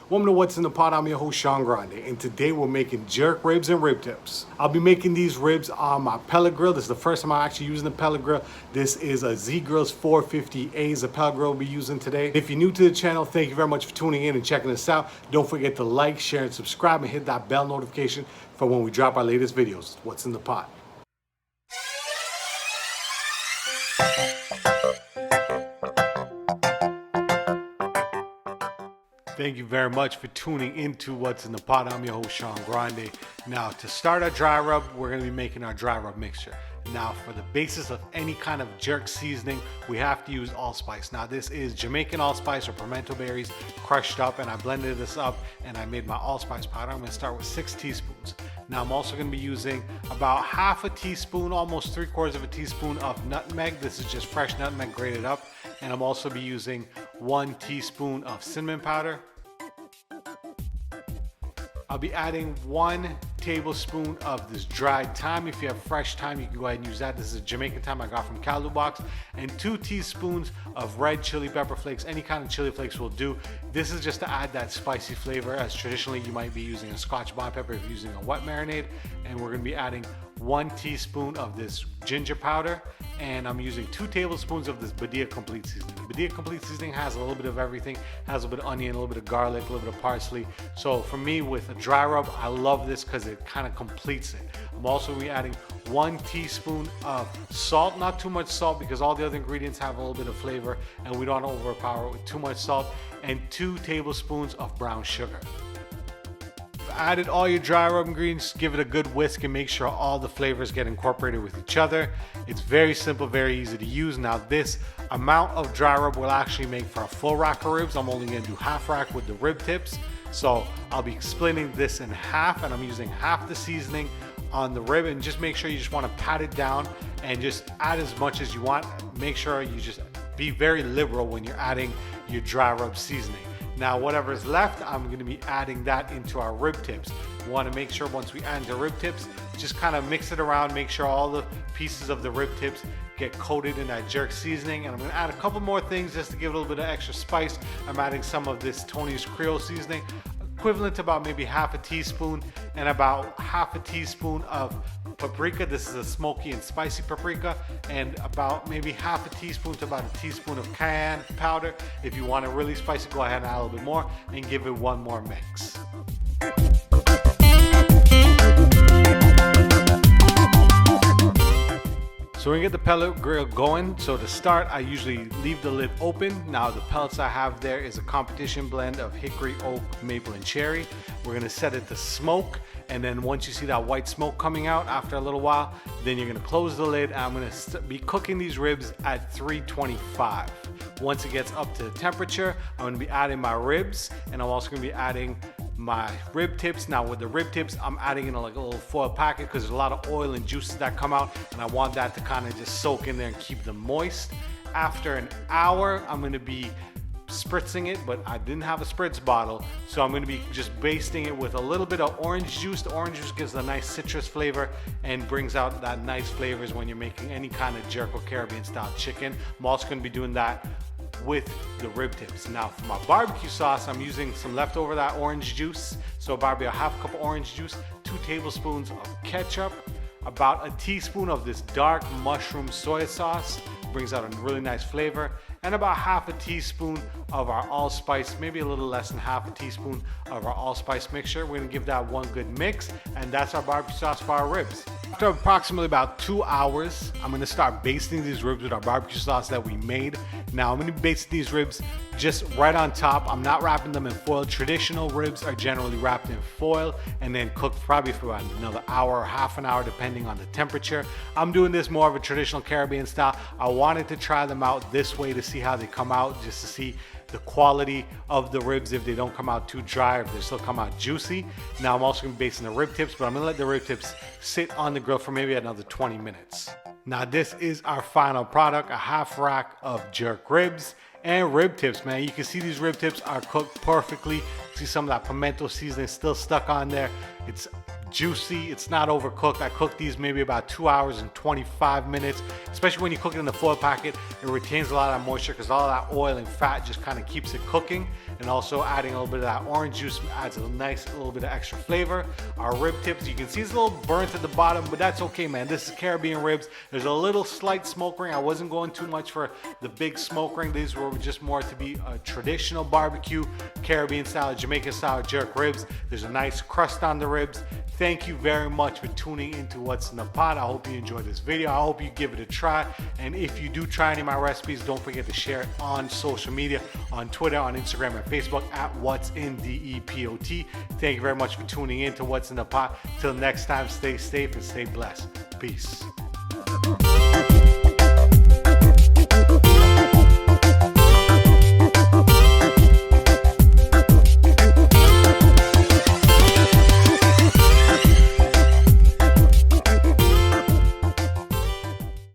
Welcome to What's in the Pot. I'm your host, Sean Grande, and today we're making jerk ribs and rib tips. I'll be making these ribs on my pellet grill. This is the first time I'm actually using the pellet grill. This is a Z-Grill's 450A is the pellet grill we'll be using today. If you're new to the channel, thank you very much for tuning in and checking us out. Don't forget to like, share, and subscribe, and hit that bell notification for when we drop our latest videos. What's in the pot? Thank you very much for tuning into What's in the Pot. I'm your host, Sean Grande. Now, to start our dry rub, we're going to be making our dry rub mixture. Now, for the basis of any kind of jerk seasoning, we have to use allspice. Now, this is Jamaican allspice or pimento berries crushed up, and I blended this up and I made my allspice powder. I'm going to start with 6 teaspoons. Now, I'm also going to be using about half a teaspoon, almost 3/4 of a teaspoon of nutmeg. This is just fresh nutmeg grated up. And I'm also be using 1 teaspoon of cinnamon powder. I'll be adding 1 tablespoon of this dried thyme. If you have fresh thyme, you can go ahead and use that. This is Jamaican thyme I got from Caldo Box. And 2 teaspoons of red chili pepper flakes. Any kind of chili flakes will do. This is just to add that spicy flavor, as traditionally you might be using a Scotch bonnet pepper if you're using a wet marinade. And we're gonna be adding 1 teaspoon of this ginger powder, and I'm using 2 tablespoons of this Badia Complete Seasoning. Badia Complete Seasoning has a little bit of everything, has a little bit of onion, a little bit of garlic, a little bit of parsley. So for me, with a dry rub, I love this because it kind of completes it. I'm also going to be adding 1 teaspoon of salt, not too much salt because all the other ingredients have a little bit of flavor and we don't want to overpower it with too much salt, and 2 tablespoons of brown sugar. Added all your dry rub ingredients, give it a good whisk and make sure all the flavors get incorporated with each other. It's very simple, very easy to use. Now, this amount of dry rub will actually make for a full rack of ribs. I'm only going to do half rack with the rib tips. So I'll be splitting this in half, and I'm using half the seasoning on the rib. And just make sure you just want to pat it down and just add as much as you want. Make sure you just be very liberal when you're adding your dry rub seasoning. Now, whatever's left, I'm going to be adding that into our rib tips. We want to make sure once we add the rib tips, just kind of mix it around, make sure all the pieces of the rib tips get coated in that jerk seasoning. And I'm going to add a couple more things just to give it a little bit of extra spice. I'm adding some of this Tony's Creole seasoning, equivalent to about maybe half a teaspoon, and about half a teaspoon of paprika. This is a smoky and spicy paprika, and about maybe half a teaspoon to about a teaspoon of cayenne powder. If you want it really spicy, go ahead and add a little bit more and give it one more mix. So we're gonna get the pellet grill going. So to start, I usually leave the lid open. Now the pellets I have there is a competition blend of hickory, oak, maple, and cherry. We're gonna set it to smoke, and then once you see that white smoke coming out after a little while, then you're gonna close the lid, and I'm gonna be cooking these ribs at 325. Once it gets up to the temperature, I'm gonna be adding my ribs, and I'm also gonna be adding my rib tips. Now with the rib tips, I'm adding in like a little foil packet because there's a lot of oil and juices that come out, and I want that to kind of just soak in there and keep them moist. After an hour, I'm going to be spritzing it, but I didn't have a spritz bottle, so I'm going to be just basting it with a little bit of orange juice. The orange juice gives a nice citrus flavor and brings out that nice flavors when you're making any kind of jerk or Caribbean style chicken. I'm also going to be doing that with the rib tips. Now for my barbecue sauce, I'm using some leftover that orange juice. So Barbie, a half cup of orange juice, 2 tablespoons of ketchup, about a teaspoon of this dark mushroom soya sauce, brings out a really nice flavor, and about half a teaspoon of our allspice, maybe a little less than half a teaspoon of our allspice mixture. We're gonna give that one good mix, and that's our barbecue sauce for our ribs. After approximately about 2 hours, I'm gonna start basting these ribs with our barbecue sauce that we made. Now I'm gonna baste these ribs just right on top. I'm not wrapping them in foil. Traditional ribs are generally wrapped in foil and then cooked probably for about another hour or half an hour depending on the temperature. I'm doing this more of a traditional Caribbean style. I wanted to try them out this way to see how they come out, just to see the quality of the ribs, if they don't come out too dry, or if they still come out juicy. Now I'm also gonna be basting the rib tips, but I'm gonna let the rib tips sit on the grill for maybe another 20 minutes. Now this is our final product, a half rack of jerk ribs and rib tips, man. You can see these rib tips are cooked perfectly. See some of that pimento seasoning still stuck on there. It's juicy. It's not overcooked. I cooked these maybe about 2 hours and 25 minutes. Especially when you cook it in the foil packet, it retains a lot of moisture because all that oil and fat just kind of keeps it cooking. And also adding a little bit of that orange juice adds a nice little bit of extra flavor. Our rib tips, you can see it's a little burnt at the bottom, but that's okay, man. This is Caribbean ribs. There's a little slight smoke ring. I wasn't going too much for the big smoke ring. These were just more to be a traditional barbecue, Caribbean style, Jamaican style jerk ribs. There's a nice crust on the ribs. Thank you very much for tuning into What's in the Pot. I hope you enjoyed this video. I hope you give it a try. And if you do try any of my recipes, don't forget to share it on social media, on Twitter, on Instagram, and Facebook at What's in DEPOT. Thank you very much for tuning in to What's in the Pot. Till next time, stay safe and stay blessed. Peace.